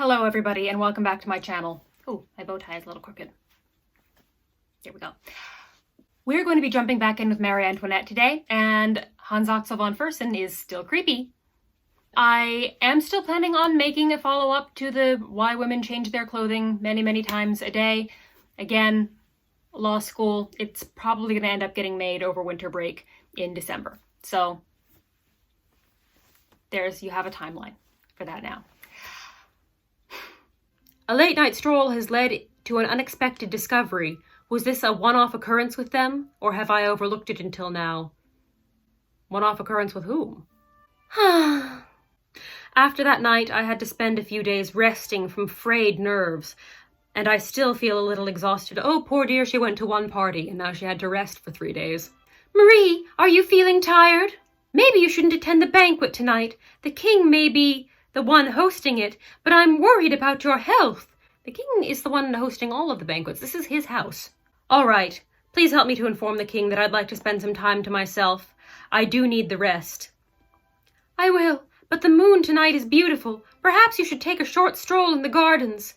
Hello everybody and welcome back to my channel. Oh, my bow tie is a little crooked. There we go. We're going to be jumping back in with Marie Antoinette today, and Hans Axel von Fersen is still creepy. I am still planning on making a follow-up to the Why Women Change Their Clothing many Times a Day. Again, law school, it's probably going to end up getting made over winter break in December. So you have a timeline for that now. A late night stroll has led to an unexpected discovery. Was this a one-off occurrence with them, or have I overlooked it until now? One-off occurrence with whom? After that night, I had to spend a few days resting from frayed nerves, and I still feel a little exhausted. Oh, poor dear, she went to one party, and now she had to rest for 3 days. Marie, are you feeling tired? Maybe you shouldn't attend the banquet tonight. The king may be the one hosting it, but I'm worried about your health. The king is the one hosting all of the banquets. This is his house. All right, please help me to inform the king that I'd like to spend some time to myself. I do need the rest. I will, but the moon tonight is beautiful. Perhaps you should take a short stroll in the gardens.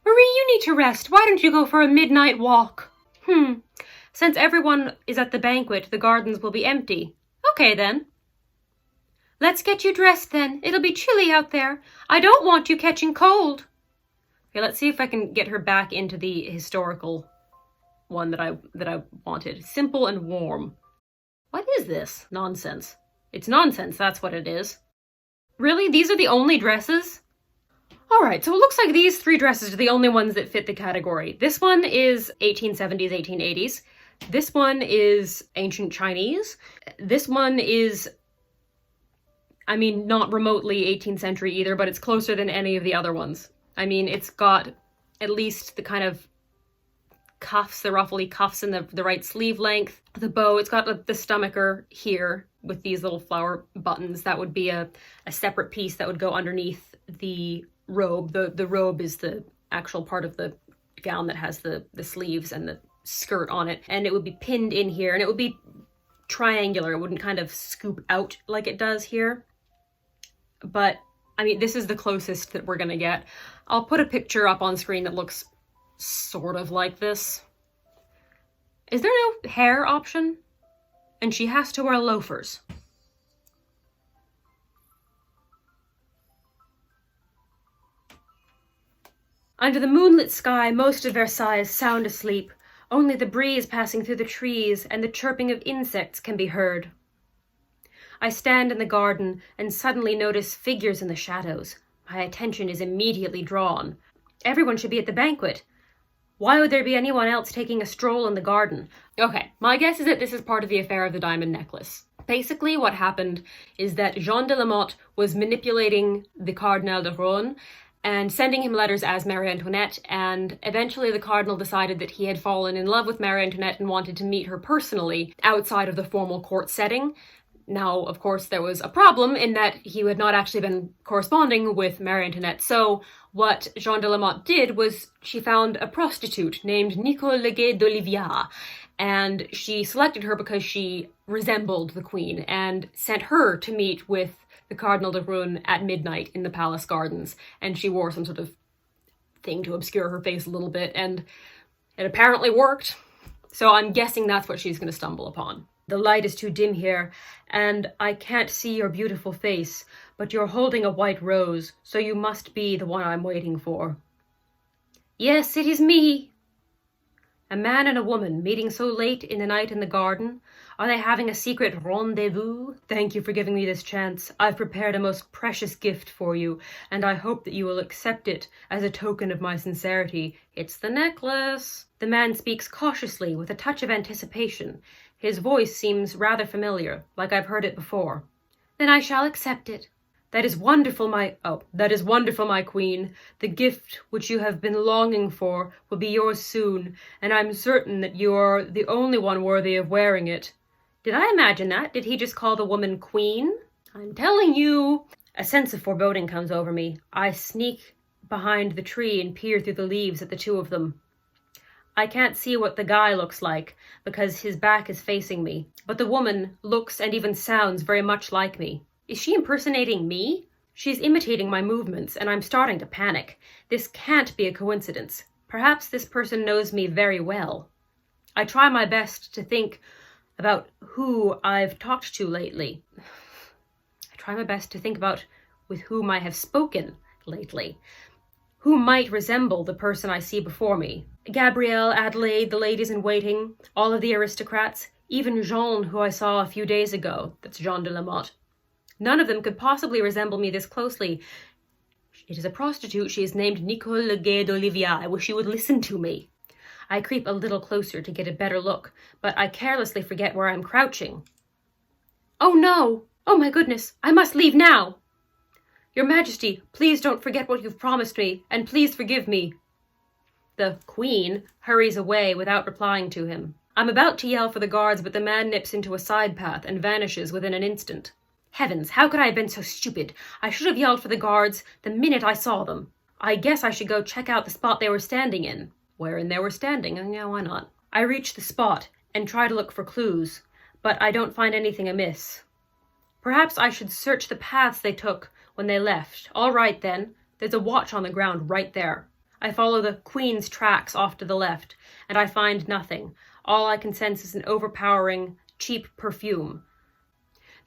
Marie, you need to rest. Why don't you go for a midnight walk? Since everyone is at the banquet, the gardens will be empty. Okay, then. Let's get you dressed then. It'll be chilly out there. I don't want you catching cold. Okay, let's see if I can get her back into the historical one that I wanted. Simple and warm. What is this? Nonsense. It's nonsense, that's what it is. Really? These are the only dresses? Alright, so it looks like these 3 dresses are the only ones that fit the category. This one is 1870s, 1880s. This one is ancient Chinese. This one is, I mean, not remotely 18th century either, but it's closer than any of the other ones. I mean, it's got at least the kind of cuffs, the ruffly cuffs in the right sleeve length. The bow, it's got the stomacher here with these little flower buttons. That would be a separate piece that would go underneath the robe. The robe is the actual part of the gown that has the sleeves and the skirt on it. And it would be pinned in here, and it would be triangular. It wouldn't kind of scoop out like it does here. But, I mean, this is the closest that we're gonna get. I'll put a picture up on screen that looks sort of like this. Is there no hair option? And she has to wear loafers. Under the moonlit sky, most of Versailles is sound asleep. Only the breeze passing through the trees and the chirping of insects can be heard. I stand in the garden and suddenly notice figures in the shadows. My attention is immediately drawn. Everyone should be at the banquet. Why would there be anyone else taking a stroll in the garden? Okay, my guess is that this is part of the affair of the diamond necklace. Basically, what happened is that Jean de la Motte was manipulating the Cardinal de Rohan and sending him letters as Marie Antoinette, and eventually the cardinal decided that he had fallen in love with Marie Antoinette and wanted to meet her personally outside of the formal court setting. Now, of course, there was a problem in that he had not actually been corresponding with Marie Antoinette. So what Jean de la Motte did was she found a prostitute named Nicole Leguet d'Oliviat, and she selected her because she resembled the queen and sent her to meet with the Cardinal de Rohan at midnight in the palace gardens. And she wore some sort of thing to obscure her face a little bit, and it apparently worked. So I'm guessing that's what she's going to stumble upon. The light is too dim here, and I can't see your beautiful face, but you're holding a white rose, so you must be the one I'm waiting for. Yes, it is me. A man and a woman meeting so late in the night in the garden. Are they having a secret rendezvous? Thank you for giving me this chance. I've prepared a most precious gift for you, and I hope that you will accept it as a token of my sincerity. It's the necklace. The man speaks cautiously with a touch of anticipation. His voice seems rather familiar, like I've heard it before. Then I shall accept it. That is wonderful, my queen. The gift which you have been longing for will be yours soon, and I'm certain that you are the only one worthy of wearing it. Did I imagine that? Did he just call the woman queen? I'm telling you. A sense of foreboding comes over me. I sneak behind the tree and peer through the leaves at the two of them. I can't see what the guy looks like because his back is facing me, but the woman looks and even sounds very much like me. Is she impersonating me? She's imitating my movements, and I'm starting to panic. This can't be a coincidence. Perhaps this person knows me very well. I try my best to think about who I've talked to lately. I try my best to think about with whom I have spoken lately. Who might resemble the person I see before me? Gabrielle, Adelaide, the ladies in waiting, all of the aristocrats, even Jean, who I saw a few days ago. That's Jean de Lamotte. None of them could possibly resemble me this closely. It is a prostitute. She is named Nicole Leguet d'Olivier. I wish you would listen to me. I creep a little closer to get a better look, but I carelessly forget where I'm crouching. Oh no! Oh my goodness! I must leave now! Your Majesty, please don't forget what you've promised me, and please forgive me. The Queen hurries away without replying to him. I'm about to yell for the guards, but the man nips into a side path and vanishes within an instant. Heavens, how could I have been so stupid? I should have yelled for the guards the minute I saw them. I guess I should go check out the spot they were standing in. Wherein they were standing, and yeah, why not? I reach the spot and try to look for clues, but I don't find anything amiss. Perhaps I should search the paths they took when they left. All right then, there's a watch on the ground right there. I follow the Queen's tracks off to the left, and I find nothing. All I can sense is an overpowering, cheap perfume.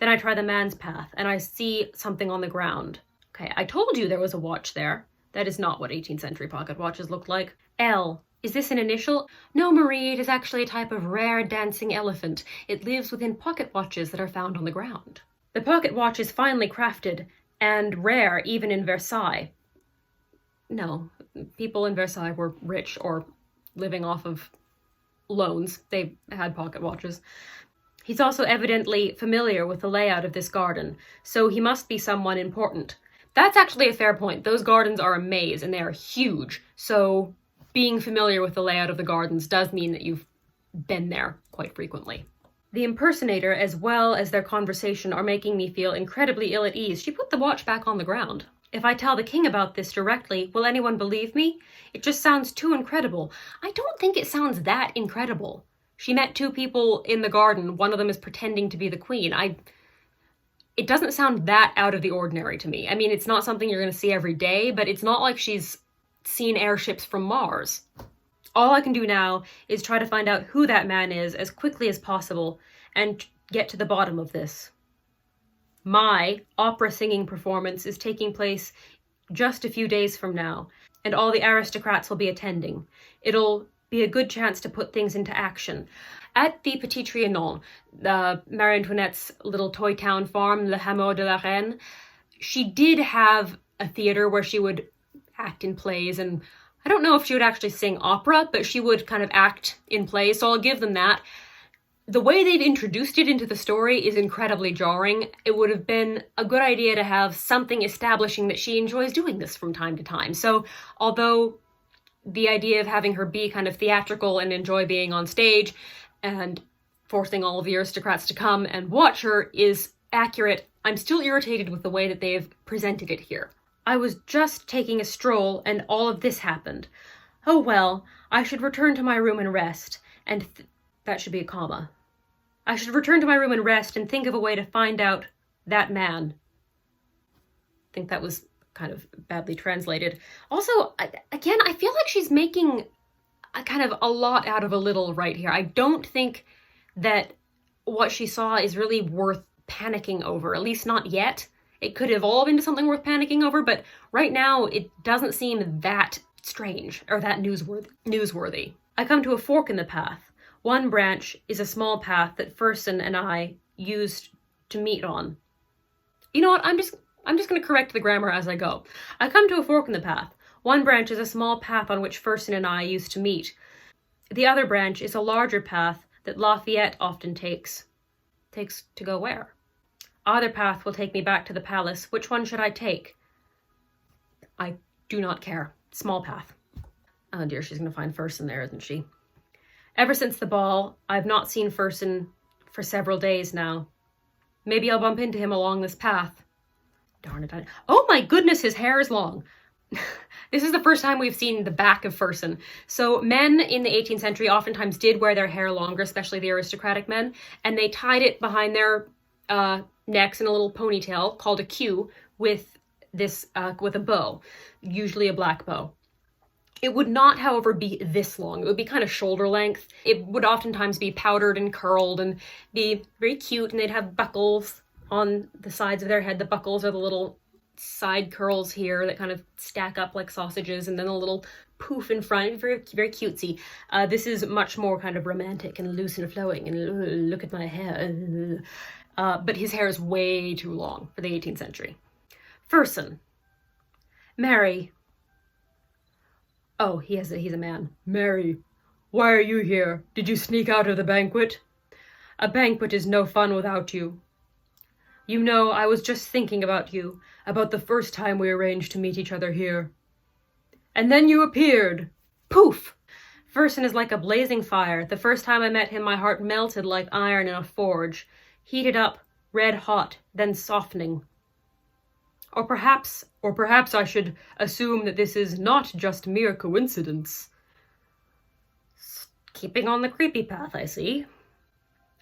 Then I try the man's path, and I see something on the ground. Okay, I told you there was a watch there. That is not what 18th century pocket watches looked like. L. Is this an initial? No, Marie, it is actually a type of rare dancing elephant. It lives within pocket watches that are found on the ground. The pocket watch is finely crafted and rare even in Versailles. No, people in Versailles were rich or living off of loans. They had pocket watches. He's also evidently familiar with the layout of this garden, so he must be someone important. That's actually a fair point. Those gardens are a maze, and they are huge, so being familiar with the layout of the gardens does mean that you've been there quite frequently. The impersonator, as well as their conversation, are making me feel incredibly ill at ease. She put the watch back on the ground. If I tell the king about this directly, will anyone believe me? It just sounds too incredible. I don't think it sounds that incredible. She met two people in the garden. One of them is pretending to be the queen. It doesn't sound that out of the ordinary to me. I mean, it's not something you're going to see every day, but it's not like she's seen airships from Mars. All I can do now is try to find out who that man is as quickly as possible and get to the bottom of this. My opera singing performance is taking place just a few days from now, and all the aristocrats will be attending. It'll be a good chance to put things into action. At the Petit Trianon, Marie Antoinette's little toy town farm, Le Hameau de la Reine, she did have a theater where she would act in plays, and I don't know if she would actually sing opera, but she would kind of act in plays, so I'll give them that. The way they've introduced it into the story is incredibly jarring. It would have been a good idea to have something establishing that she enjoys doing this from time to time. So, although the idea of having her be kind of theatrical and enjoy being on stage and forcing all of the aristocrats to come and watch her is accurate, I'm still irritated with the way that they've presented it here. I was just taking a stroll and all of this happened. Oh well, I should return to my room and rest, and that should be a comma. I should return to my room and rest and think of a way to find out that man. I think that was kind of badly translated. Also, again, I feel like she's making a lot out of a little right here. I don't think that what she saw is really worth panicking over, at least not yet. It could evolve into something worth panicking over, but right now it doesn't seem that strange or that newsworthy. I come to a fork in the path. One branch is a small path that Fersen and I used to meet on. You know what? I'm just going to correct the grammar as I go. I come to a fork in the path. One branch is a small path on which Fersen and I used to meet. The other branch is a larger path that Lafayette often takes. Takes to go where? Either path will take me back to the palace. Which one should I take? I do not care. Small path. Oh dear, she's going to find Fersen there, isn't she? Ever since the ball, I've not seen Fersen for several days now. Maybe I'll bump into him along this path. Darn it. Oh my goodness, his hair is long. This is the first time we've seen the back of Fersen. So men in the 18th century oftentimes did wear their hair longer, especially the aristocratic men, and they tied it behind their necks in a little ponytail called a queue with this with a bow, usually a black bow. It would not, however, be this long. It would be kind of shoulder length. It would oftentimes be powdered and curled and be very cute, and they'd have buckles on the sides of their head. The buckles are the little side curls here that kind of stack up like sausages, and then a little poof in front. Very, very cutesy. This is much more kind of romantic and loose and flowing, and look at my hair. But his hair is way too long for the 18th century. Fersen. Mary. Oh, he's a man. Mary, why are you here? Did you sneak out of the banquet? A banquet is no fun without you. You know, I was just thinking about you, about the first time we arranged to meet each other here. And then you appeared. Poof! Fersen is like a blazing fire. The first time I met him, my heart melted like iron in a forge, heated up, red hot, then softening. Or perhaps I should assume that this is not just mere coincidence. Keeping on the creepy path, I see.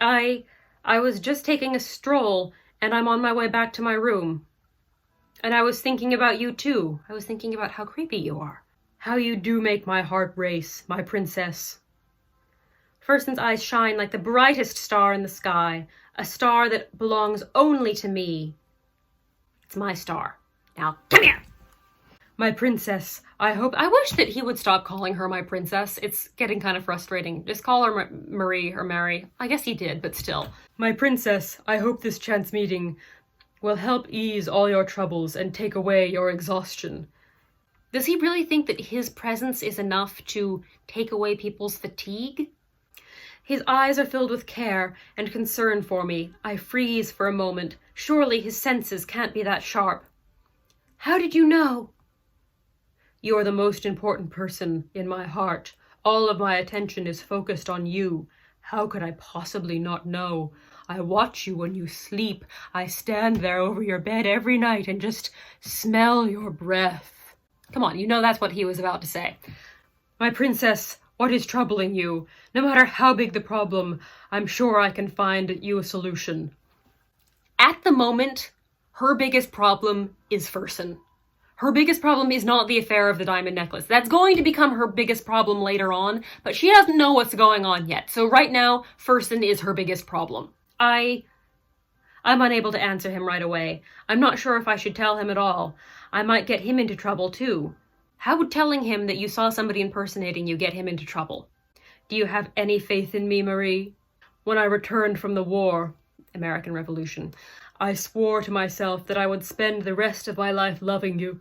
I was just taking a stroll, and I'm on my way back to my room. And I was thinking about you too. I was thinking about how creepy you are. How you do make my heart race, my princess. Fersen's eyes shine like the brightest star in the sky, a star that belongs only to me. It's my star. Now, come here! My princess, I wish that he would stop calling her my princess. It's getting kind of frustrating. Just call her Marie or Mary. I guess he did, but still. My princess, I hope this chance meeting will help ease all your troubles and take away your exhaustion. Does he really think that his presence is enough to take away people's fatigue? His eyes are filled with care and concern for me. I freeze for a moment. Surely his senses can't be that sharp. How did you know? You're the most important person in my heart. All of my attention is focused on you. How could I possibly not know? I watch you when you sleep. I stand there over your bed every night and just smell your breath. Come on, you know that's what he was about to say. My princess, what is troubling you? No matter how big the problem, I'm sure I can find you a solution. At the moment, her biggest problem is Fersen. Her biggest problem is not the affair of the diamond necklace. That's going to become her biggest problem later on, but she doesn't know what's going on yet. So right now, Fersen is her biggest problem. I'm unable to answer him right away. I'm not sure if I should tell him at all. I might get him into trouble too. How would telling him that you saw somebody impersonating you get him into trouble? Do you have any faith in me, Marie? When I returned from the war, American Revolution, I swore to myself that I would spend the rest of my life loving you.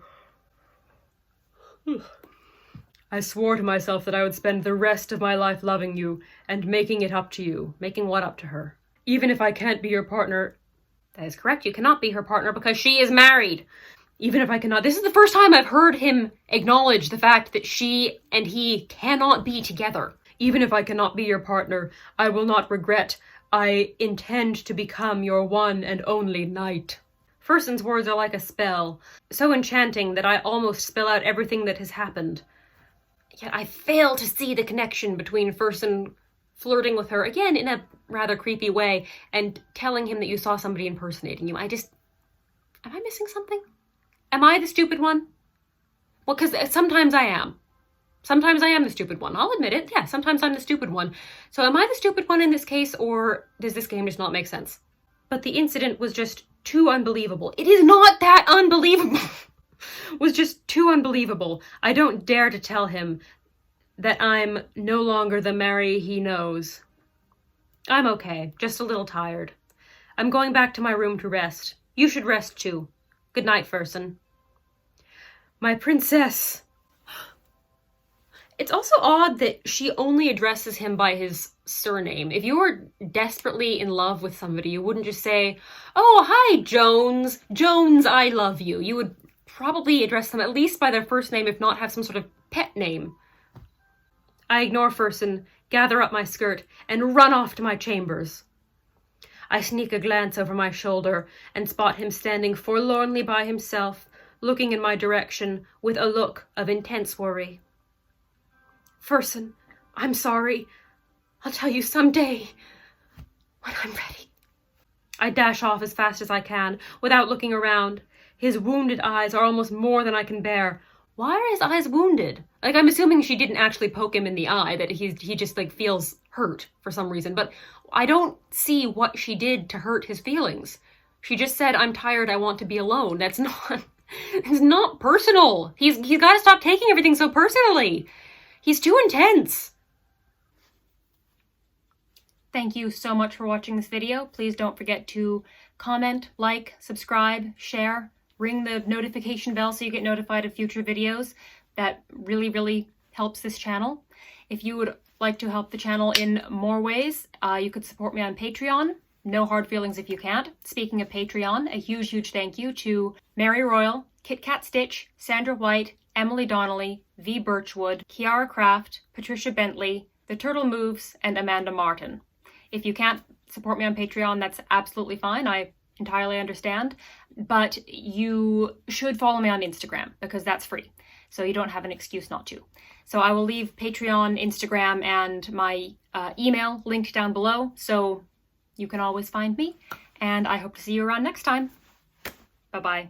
I swore to myself that I would spend the rest of my life loving you and making it up to you. Making what up to her? Even if I can't be your partner. That is correct. You cannot be her partner because she is married. Even if I cannot. This is the first time I've heard him acknowledge the fact that she and he cannot be together. Even if I cannot be your partner, I will not regret. I intend to become your one and only knight. Fersen's words are like a spell, so enchanting that I almost spell out everything that has happened. Yet I fail to see the connection between Fersen flirting with her, again in a rather creepy way, and telling him that you saw somebody impersonating you. Am I missing something? Am I the stupid one? Well, because sometimes I am. Sometimes I am the stupid one. I'll admit it. Yeah, sometimes I'm the stupid one. So am I the stupid one in this case, or does this game just not make sense? But the incident was just too unbelievable. It is not that unbelievable. It was just too unbelievable. I don't dare to tell him that I'm no longer the Mary he knows. I'm okay, just a little tired. I'm going back to my room to rest. You should rest too. Good night, Fersen. My princess. It's also odd that she only addresses him by his surname. If you were desperately in love with somebody, you wouldn't just say, "Oh, hi, Jones. Jones, I love you." You would probably address them at least by their first name, if not have some sort of pet name. I ignore Fersen, gather up my skirt, and run off to my chambers. I sneak a glance over my shoulder and spot him standing forlornly by himself, looking in my direction with a look of intense worry. Fersen, I'm sorry. I'll tell you someday when I'm ready. I dash off as fast as I can, without looking around. His wounded eyes are almost more than I can bear. Why are his eyes wounded? Like, I'm assuming she didn't actually poke him in the eye, that he just, like, feels hurt for some reason. But I don't see what she did to hurt his feelings. She just said, I'm tired, I want to be alone. That's not... It's not personal. He's got to stop taking everything so personally. He's too intense. Thank you so much for watching this video. Please don't forget to comment, like, subscribe, share, ring the notification bell so you get notified of future videos. That really, really helps this channel. If you would like to help the channel in more ways, you could support me on Patreon. No hard feelings if you can't. Speaking of Patreon, a huge, huge thank you to Mary Royal, Kit Kat Stitch, Sandra White, Emily Donnelly, V. Birchwood, Kiara Kraft, Patricia Bentley, The Turtle Moves, and Amanda Martin. If you can't support me on Patreon, that's absolutely fine. I entirely understand. But you should follow me on Instagram because that's free. So you don't have an excuse not to. So I will leave Patreon, Instagram, and my email linked down below. So you can always find me, and I hope to see you around next time. Bye-bye.